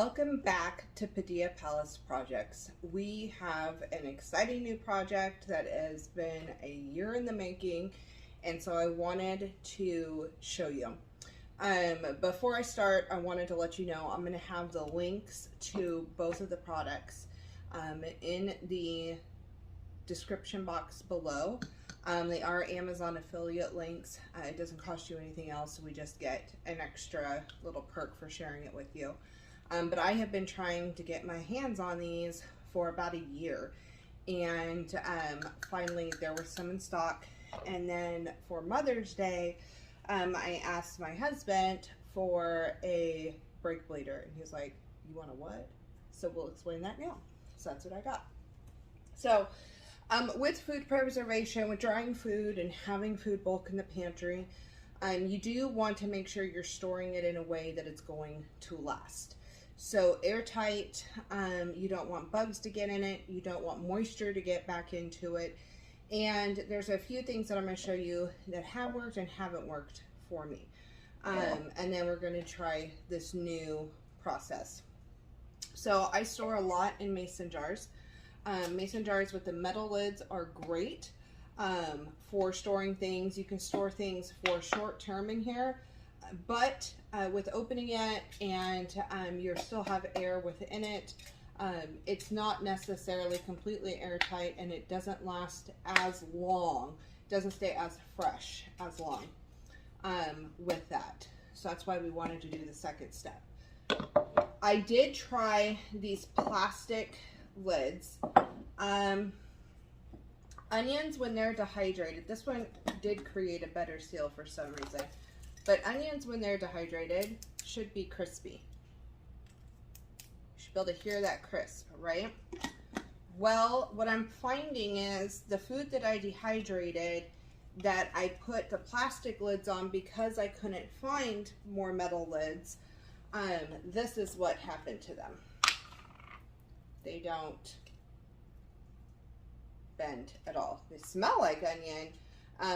Welcome back to Padilla Palace Projects. We have an exciting new project that has been a year in the making, and so I wanted to show you. Before I start, I wanted to let you know I'm going to have the links to both of the products in the description box below. They are Amazon affiliate links. It doesn't cost you anything else. We just get an extra little perk for sharing it with you. But I have been trying to get my hands on these for about a year, and finally there was some in stock. And then for Mother's Day, I asked my husband for a brake bleeder, and he was like, "You want a what?" So we'll explain that now. So that's what I got. So with food preservation, with drying food and having food bulk in the pantry, you do want to make sure you're storing it in a way that it's going to last. So airtight, you don't want bugs to get in it, you don't want moisture to get back into it, and there's a few things that I'm going to show you that have worked and haven't worked for me. And then we're going to try this new process. So I store a lot in mason jars. Mason jars with the metal lids are great for storing things. You can store things for short term in here, but with opening it and you still have air within it, it's not necessarily completely airtight, and it doesn't last as long, doesn't stay as fresh as long with that. So that's why we wanted to do the second step. I did try these plastic lids. Onions, when they're dehydrated, this one did create a better seal for some reason, but onions when they're dehydrated should be crispy. You should be able to hear that crisp, right? Well, what I'm finding is the food that I dehydrated, that I put the plastic lids on because I couldn't find more metal lids, this is what happened to them. They don't bend at all. They smell like onion,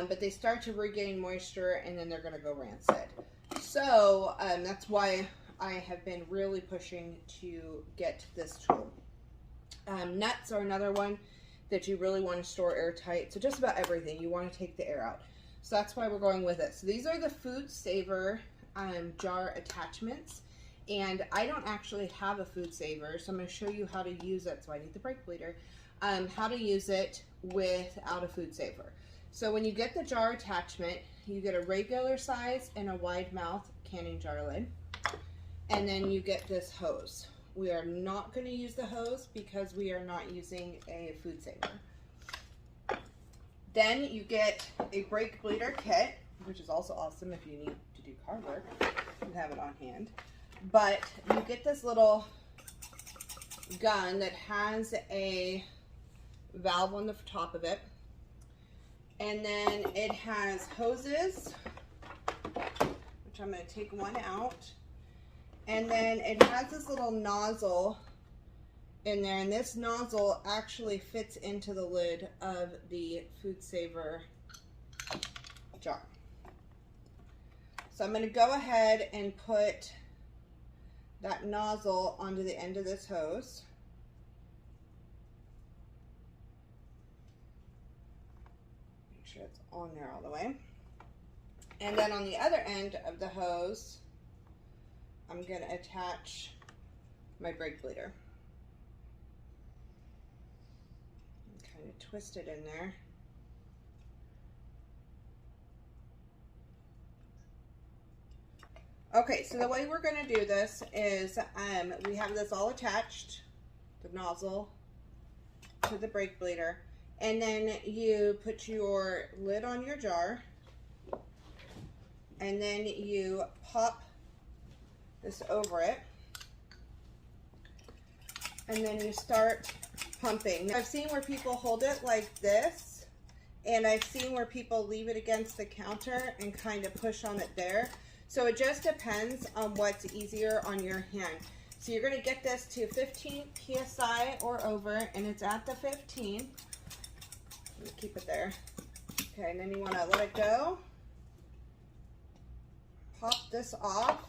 but they start to regain moisture, and then they're going to go rancid. So that's why I have been really pushing to get this tool. Nuts are another one that you really want to store airtight. So just about everything, you want to take the air out. So that's why we're going with it. So these are the Food Saver jar attachments. And I don't actually have a Food Saver, so I'm going to show you how to use it. So I need the brake bleeder. How to use it without a Food Saver. So when you get the jar attachment, you get a regular size and a wide mouth canning jar lid. And then you get this hose. We are not going to use the hose because we are not using a Food Saver. Then you get a brake bleeder kit, which is also awesome if you need to do car work and have it on hand. But you get this little gun that has a valve on the top of it, and then it has hoses, which I'm going to take one out, and then it has this little nozzle in there, and this nozzle actually fits into the lid of the Food Saver jar. So I'm going to go ahead and put that nozzle onto the end of this hose. Make sure it's on there all the way. And then on the other end of the hose, I'm going to attach my brake bleeder. Kind of twist it in there. Okay, so the way we're going to do this is we have this all attached, the nozzle to the brake bleeder, and then you put your lid on your jar, and then you pop this over it, and then you start pumping. Now, I've seen where people hold it like this, and I've seen where people leave it against the counter and kind of push on it there. So it just depends on what's easier on your hand. So you're going to get this to 15 psi or over, and it's at the 15. Let me keep it there. Okay, and then you want to let it go. Pop this off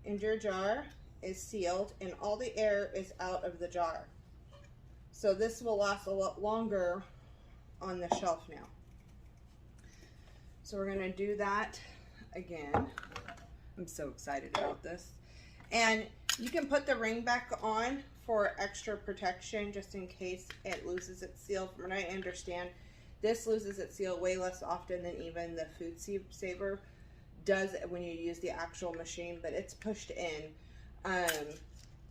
into your jar. is sealed and all the air is out of the jar. So this will last a lot longer on the shelf now. So we're gonna do that again. I'm so excited about this. And you can put the ring back on for extra protection just in case it loses its seal. From what I understand, this loses its seal way less often than even the food saver does when you use the actual machine, but it's pushed in.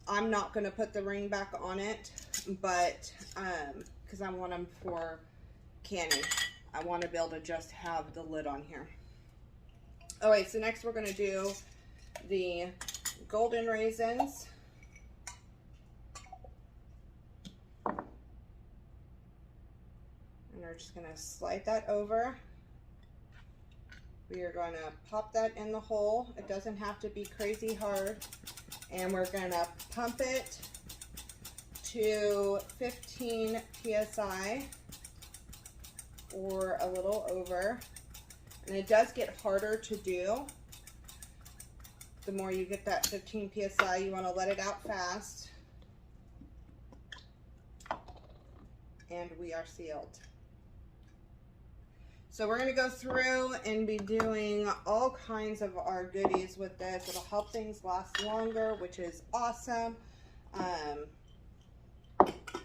I'm not gonna put the ring back on it, but because I want them for canning. I want to be able to just have the lid on here. All right, so next we're going to do the golden raisins. And we're just going to slide that over. We are going to pop that in the hole. It doesn't have to be crazy hard. And we're going to pump it to 15 psi. Or a little over, and it does get harder to do. The more you get that 15 psi, you want to let it out fast. And we are sealed. So we're going to go through and be doing all kinds of our goodies with this. It'll help things last longer, which is awesome. I'm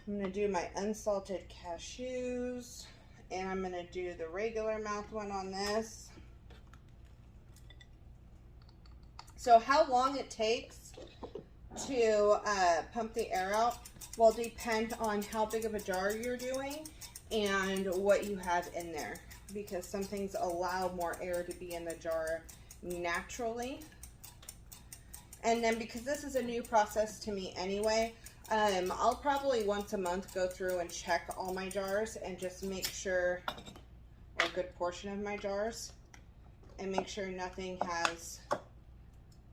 going to do my unsalted cashews. And I'm going to do the regular mouth one on this. So how long it takes to pump the air out will depend on how big of a jar you're doing and what you have in there. Because some things allow more air to be in the jar naturally. And then because this is a new process to me anyway, I'll probably once a month go through and check all my jars and just make sure, or a good portion of my jars, and make sure nothing has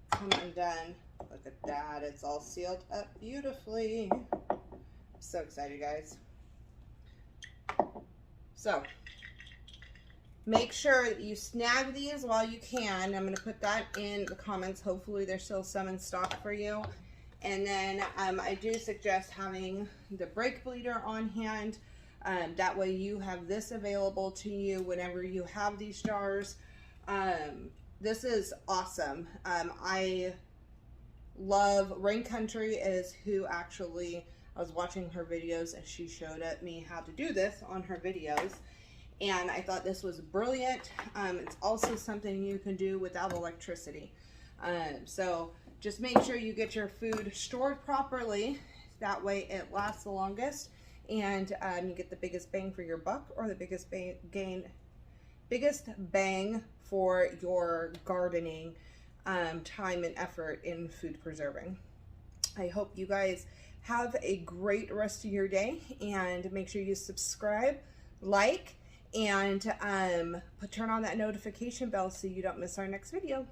come undone. Look at that, it's all sealed up beautifully. I'm so excited, guys. So, make sure that you snag these while you can. I'm going to put that in the comments. Hopefully there's still some in stock for you. And then I do suggest having the brake bleeder on hand. That way you have this available to you whenever you have these jars. This is awesome. I love Rain Country is who actually, I was watching her videos and she showed me how to do this on her videos. And I thought this was brilliant. It's also something you can do without electricity. So just make sure you get your food stored properly. That way it lasts the longest, and you get the biggest bang for your buck, or the biggest bang for your gardening time and effort in food preserving. I hope you guys have a great rest of your day, and make sure you subscribe, like, and turn on that notification bell so you don't miss our next video.